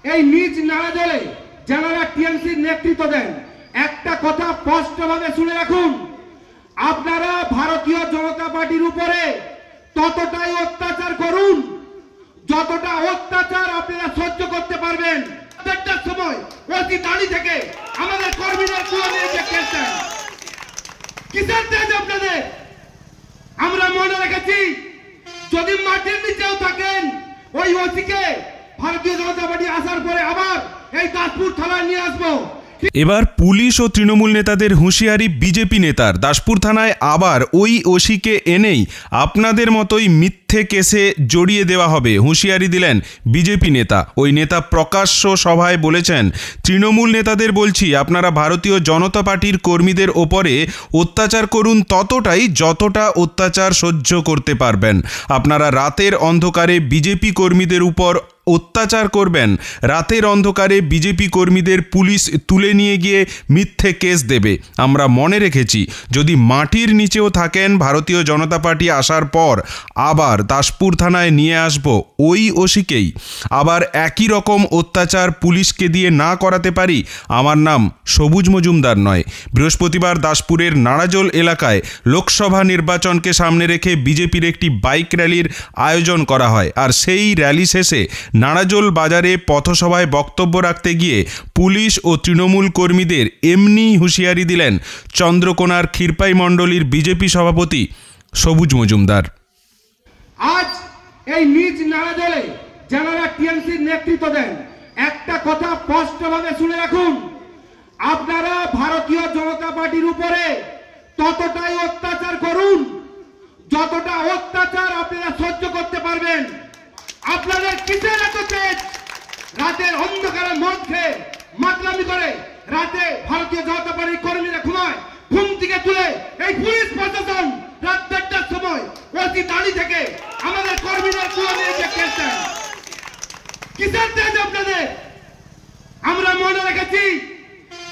এই নিজ নাড়া দলে যারা টিএমসির নেতৃত্ব দেন, একটা কথা স্পষ্টভাবে শুনে রাখুন, আপনারা ভারতীয় জনতা পার্টির উপরে ততটাই অত্যাচার করুন যতটা অত্যাচার আপনারা সহ্য করতে পারবেন। দেড়টার সময় অতি দাঁড়ি থেকে আমাদের কর্মীদের তুলে নিয়ে খেলছেন, কিসের তেজ আপনাদের? আমরা মনে রেখেছি যদি মাটির নিচেও থাকেন ওই ওসিকে ভারতীয় জনতা পার্টি আসার পরে আবার এই দাসপুর থানায় নিয়ে আসবো। এবার পুলিশ ও তৃণমূল নেতাদের হুঁশিয়ারি বিজেপি নেতার, দাসপুর থানায় আবার ওই ওসিকে এনেই আপনাদের মতোই মিথ্যে কেসে জড়িয়ে দেওয়া হবে, হুঁশিয়ারি দিলেন বিজেপি নেতা। ওই নেতা প্রকাশ্য সভায় বলেছেন, তৃণমূল নেতাদের বলছি, আপনারা ভারতীয় জনতা পার্টির কর্মীদের ওপরে অত্যাচার করুন ততটাই যতটা অত্যাচার সহ্য করতে পারবেন। আপনারা রাতের অন্ধকারে বিজেপি কর্মীদের উপর অত্যাচার করবেন, রাতের অন্ধকারে বিজেপি কর্মীদের পুলিশ তুলে নিয়ে গিয়ে মিথ্যে কেস দেবে। আমরা মনে রেখেছি যদি মাটির নিচেও থাকেন ভারতীয় জনতা পার্টি আসার পর আবার দাসপুর থানায় নিয়ে আসব ওই ওসিকেই। আবার একই রকম অত্যাচার পুলিশকে দিয়ে না করাতে পারি। আমার নাম সবুজ মজুমদার নয়। বৃহস্পতিবার দাসপুরের নাড়াজোল এলাকায় লোকসভা নির্বাচনকে সামনে রেখে বিজেপির একটি বাইক র্যালির আয়োজন করা হয়, আর সেই র্যালি শেষে নাড়াজোল বাজারে পথসভায় বক্তব্য রাখতে গিয়ে পুলিশ ও তৃণমূল কর্মীদের এমনি হুঁশিয়ারি দিলেন চন্দ্রকোনার ক্ষীরপাই মণ্ডলীর বিজেপি সভাপতি সবুজ মজুমদার। আজ এই নিজ নাড়াজোলে যারা টিএমসির নেতৃত্ব দেন, একটা কথা স্পষ্টভাবে শুনে রাখুন, আপনারা ভারতীয় জনতা পার্টির উপরে ততটাই অত্যাচার করুন যতটা অত্যাচার আপনারা সহ্য করতে পারবেন। আপনাদের কিসের এত তেজ? রাতের অন্ধকারে মদ খেয়ে মাতলামি করে রাতে ভারতীয় জনতা পার্টির কর্মীরা ঘুমায়, ঘুম থেকে তুলে এই পুলিশ প্রশাসন রাত 1টার সময় অতি দাঁড়ি থেকে আমাদের কর্মীদের তুলে নিয়ে খেলছেন, কিসের তেজ আপনাদের? আমরা মনে রেখেছি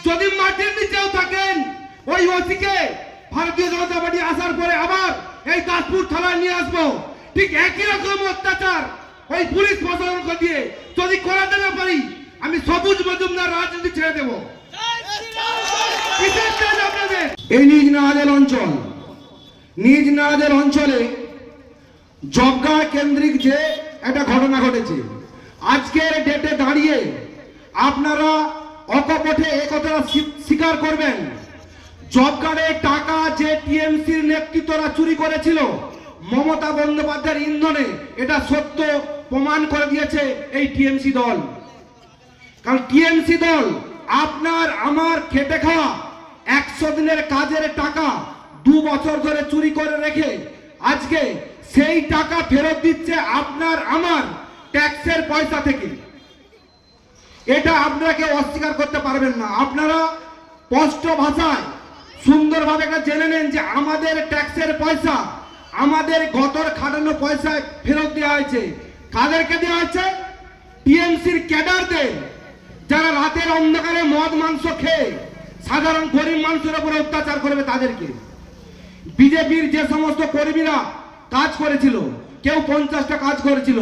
যদি মাটির নিচেও থাকেন ওই ওসিকে ভারতীয় জনতা পার্টি আসার পরে আবার এই দাসপুর থানায় নিয়ে আসবো। ঠিক একই রকম অত্যাচার ওই পুলিশ প্রশাসনকে দিয়ে যদি করাতে না পারি, আমি সবুজ মজুমদার রাজনীতি ছেড়ে দেব। এই নিজ নাড়াজোল অঞ্চলে জবগাঁ কেন্দ্রিক যে একটা ঘটনা ঘটেছে, আজকের ডেটে দাঁড়িয়ে আপনারা অকপটে একথা স্বীকার করবেন, জবগাঁড়ের টাকা যে টিএমসির নেতৃত্বরা চুরি করেছিল মমতা বন্দ্যোপাধ্যায়ের ইন্ধনে, এটা সত্য প্রমাণ করে দিয়েছে এই টিএমসি দল। কারণ টিএমসি দল আপনার আমার খেটে খাওয়া 100 দিনের কাজের টাকা 2 বছর ধরে চুরি করে রেখে আজকে সেই টাকা ফেরত দিচ্ছে আপনার আমার ট্যাক্সের পয়সা থেকে। এটা আপনাকে অস্বীকার করতে পারবেন না। আপনারা স্পষ্ট ভাষায় সুন্দরভাবে এটা জেনে নেন যে আমাদের ট্যাক্সের পয়সা, আমাদের গতর খাটানো পয়সায় ফেরত দেওয়া হয়েছে। কাদেরকে দেওয়া হয়েছে? টিএমসির ক্যাডারদের, যারা রাতের অন্ধকারে মদ মাংস খেয়ে সাধারণ গরিব মানুষের উপরে অত্যাচার করবে তাদেরকে। বিজেপির যে সমস্ত কর্মীরা কাজ করেছিল, কেউ 50টা কাজ করেছিল,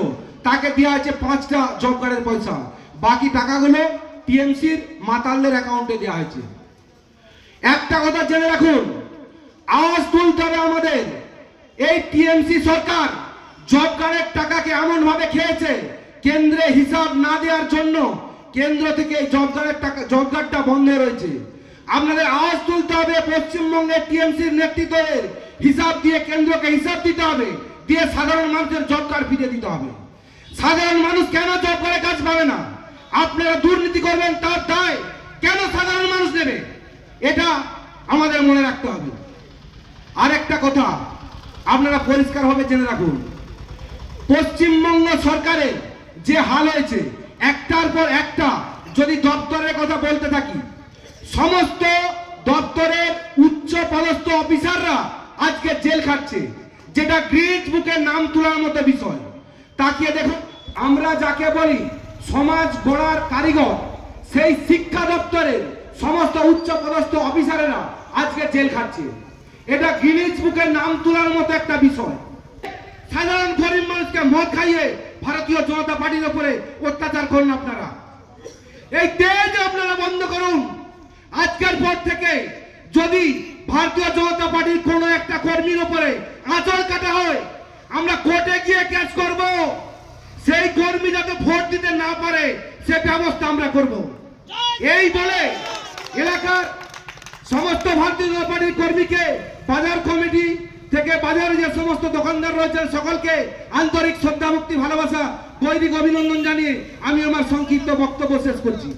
তাকে দেওয়া হয়েছে 5টা জব কার্ডের পয়সা, বাকি টাকাগুলো টিএমসির মাতালদের অ্যাকাউন্টে দেওয়া হয়েছে। একটা কথা জেনে রাখুন, আওয়াজ তুলতে হবে আমাদের। এই টিএমসি সরকার জব কার্ডের টাকাকে এমন ভাবে খেয়েছে, কেন্দ্রে হিসাব না দেওয়ার জন্য কেন্দ্র থেকে এই জব কার্ডটা বন্ধ রয়েছে। আপনাদের আওয়াজ তুলতে হবে, পশ্চিমবঙ্গের টিএমসির নেতৃত্বের হিসাব দিয়ে কেন্দ্রকে হিসাব দিতে হবে, দিয়ে সাধারণ মানুষের জব কার্ড ফিরিয়ে দিতে হবে। সাধারণ মানুষ কেন জব কার্ডে কাজ পাবে না? আপনারা দুর্নীতি করবেন তার দায় কেন সাধারণ মানুষ নেবে? এটা আমাদের মনে রাখতে হবে। আরেকটা কথা আপনারা পরিষ্কারভাবে জেনে রাখুন, পশ্চিমবঙ্গ সরকারের যে হাল হয়েছে, একটার পর একটা যদি দপ্তরের কথা বলতে থাকি, সমস্ত দপ্তরের উচ্চ পদস্থ অফিসাররা আজকে জেল খাটছে, যেটা গ্রিনিচ বুকের নাম তোলার মতো বিষয়। তাকিয়ে দেখুন, আমরা যাকে বলি সমাজ গড়ার কারিগর, সেই শিক্ষা দপ্তরের সমস্ত উচ্চ পদস্থ অফিসারেরা আজকে জেল খাটছে। এটা গ্রিনিচ বুকের নাম তোলার মতো একটা বিষয়। সাধারণ গরিব মানুষকে মদ খাইয়ে ভারতীয় জনতা পার্টির উপরে অত্যাচার করুন আপনারা। এই তেজ আপনারা বন্ধ করুন। আজকের পর থেকে যদি ভারতীয় জনতা পার্টির কোন একটা কর্মীর উপরে আঁচল কাটা হয়, আমরা কোর্টে গিয়ে কেস করব। সেই কর্মী যাতে ভোট দিতে না পারে সে ব্যবস্থা আমরা করব। এই বলে এলাকার সমস্ত ভারতীয় জনতা পার্টির কর্মীকে, বাজার কমিটি থেকে বাজারে যে সমস্ত দোকানদার রয়েছেন সকলকে আন্তরিক শ্রদ্ধা ভক্তি ভালোবাসা গৈরিক অভিনন্দন জানিয়ে আমি আমার সংক্ষিপ্ত বক্তব্য শেষ করছি।